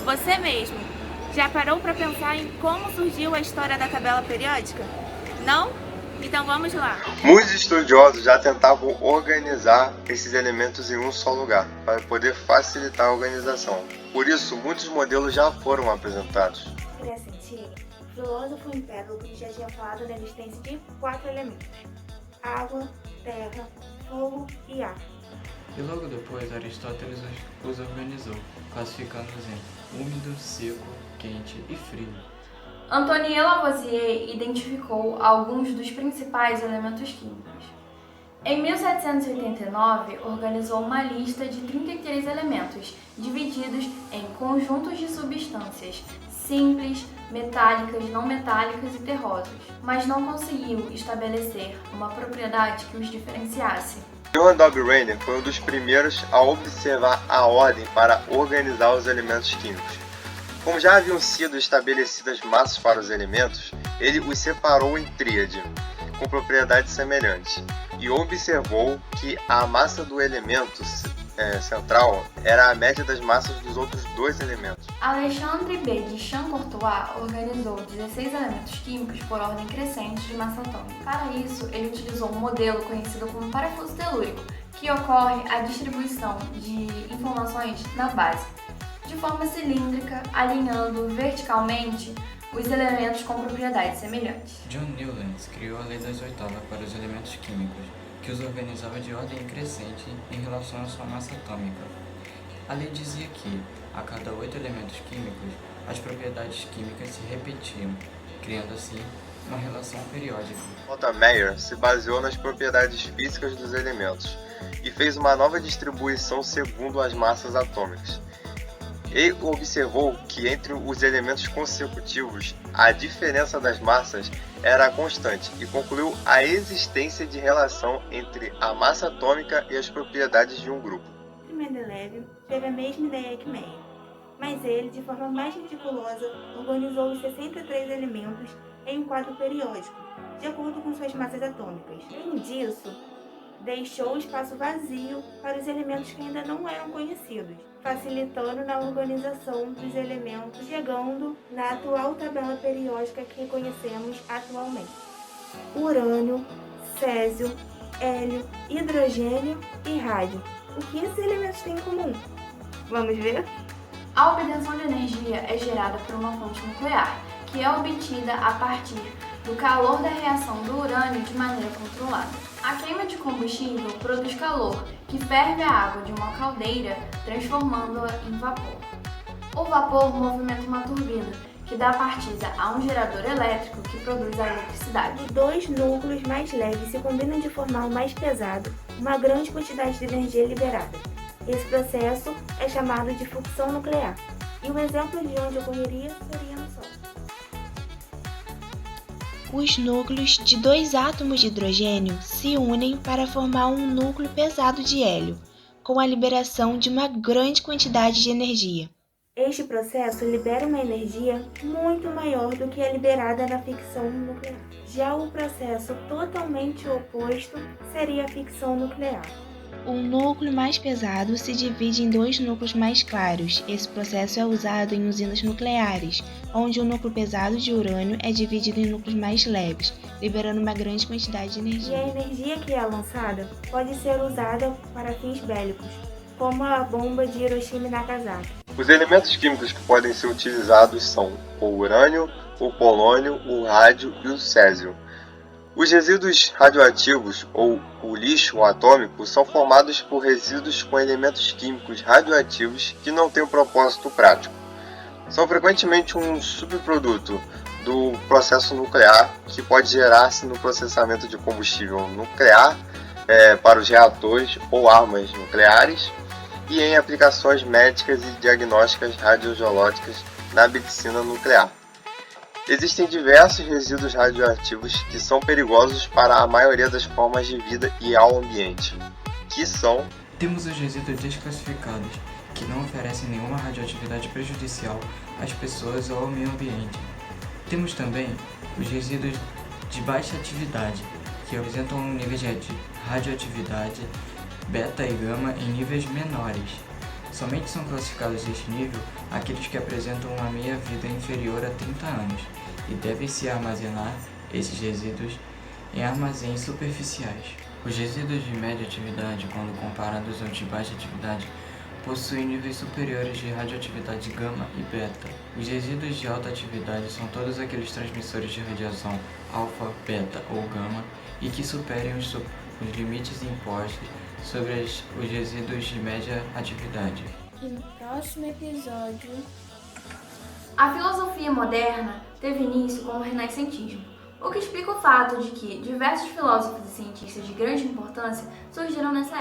Você mesmo, já parou para pensar em como surgiu a história da tabela periódica? Não? Então vamos lá. Muitos estudiosos já tentavam organizar esses elementos em um só lugar, para poder facilitar a organização. Por isso, muitos modelos já foram apresentados. Na Grécia Antiga, o filósofo Empédocles já tinha falado da existência de 4 elementos: água, terra, fogo e ar. E logo depois Aristóteles os organizou, classificando-os em úmido, seco, quente e frio. Antoine Lavoisier identificou alguns dos principais elementos químicos. Em 1789, organizou uma lista de 33 elementos, divididos em conjuntos de substâncias simples, metálicas, não metálicas e terrosos, mas não conseguiu estabelecer uma propriedade que os diferenciasse. Johann W. Rayner foi um dos primeiros a observar a ordem para organizar os elementos químicos. Como já haviam sido estabelecidas massas para os elementos, ele os separou em tríade, com propriedades semelhantes, e observou que a massa do elemento central era a média das massas dos outros 2 elementos. Alexandre B. de Champ-Courtois organizou 16 elementos químicos por ordem crescente de massa atômica. Para isso, ele utilizou um modelo conhecido como parafuso telúrico, que ocorre a distribuição de informações na base, de forma cilíndrica, alinhando verticalmente os elementos com propriedades semelhantes. John Newlands criou a lei das oitavas para os elementos químicos, que os organizava de ordem crescente em relação à sua massa atômica. A lei dizia que, a cada 8 elementos químicos, as propriedades químicas se repetiam, criando assim uma relação periódica. Otto Meyer se baseou nas propriedades físicas dos elementos e fez uma nova distribuição segundo as massas atômicas. Ele observou que entre os elementos consecutivos, a diferença das massas era constante e concluiu a existência de relação entre a massa atômica e as propriedades de um grupo. Mendeleev teve a mesma ideia que Meyer, mas ele, de forma mais meticulosa, organizou os 63 elementos em um quadro periódico, de acordo com suas massas atômicas. Além disso, deixou espaço vazio para os elementos que ainda não eram conhecidos, facilitando na organização dos elementos, chegando na atual tabela periódica que conhecemos atualmente: urânio, césio, hélio, hidrogênio e rádio. O que esses elementos têm em comum? Vamos ver? A obtenção de energia é gerada por uma fonte nuclear, que é obtida a partir do calor da reação do urânio de maneira controlada. A queima de combustível produz calor, que ferve a água de uma caldeira, transformando-a em vapor. O vapor movimenta uma turbina, que dá partida a um gerador elétrico que produz a eletricidade. Os 2 núcleos mais leves se combinam de formar o mais pesado, uma grande quantidade de energia é liberada. Esse processo é chamado de fusão nuclear, e um exemplo de onde ocorreria seria no Sol. Os núcleos de 2 átomos de hidrogênio se unem para formar um núcleo pesado de hélio, com a liberação de uma grande quantidade de energia. Este processo libera uma energia muito maior do que a liberada na fissão nuclear. Já o processo totalmente oposto seria a fissão nuclear. O núcleo mais pesado se divide em 2 núcleos mais claros. Esse processo é usado em usinas nucleares, onde o núcleo pesado de urânio é dividido em núcleos mais leves, liberando uma grande quantidade de E energia. a energia que é lançada pode ser usada para fins bélicos, como a bomba de Hiroshima e Nagasaki. Os elementos químicos que podem ser utilizados são o urânio, o polônio, o rádio e o césio. Os resíduos radioativos, ou o lixo atômico, são formados por resíduos com elementos químicos radioativos que não têm um propósito prático. São frequentemente um subproduto do processo nuclear que pode gerar-se no processamento de combustível nuclear para os reatores ou armas nucleares e em aplicações médicas e diagnósticas radiogeológicas na medicina nuclear. Existem diversos resíduos radioativos que são perigosos para a maioria das formas de vida e ao ambiente, que são: Temos os resíduos desclassificados, que não oferecem nenhuma radioatividade prejudicial às pessoas ou ao meio ambiente. Temos também os resíduos de baixa atividade, que apresentam níveis de radioatividade beta e gama em níveis menores. Somente são classificados deste nível aqueles que apresentam uma meia-vida inferior a 30 anos e devem-se armazenar esses resíduos em armazéns superficiais. Os resíduos de média atividade, quando comparados aos de baixa atividade, possuem níveis superiores de radioatividade gama e beta. Os resíduos de alta atividade são todos aqueles transmissores de radiação alfa, beta ou gama e que superem os limites impostos sobre os resíduos de média atividade. E no próximo episódio... A filosofia moderna teve início com o renascentismo, o que explica o fato de que diversos filósofos e cientistas de grande importância surgiram nessa época.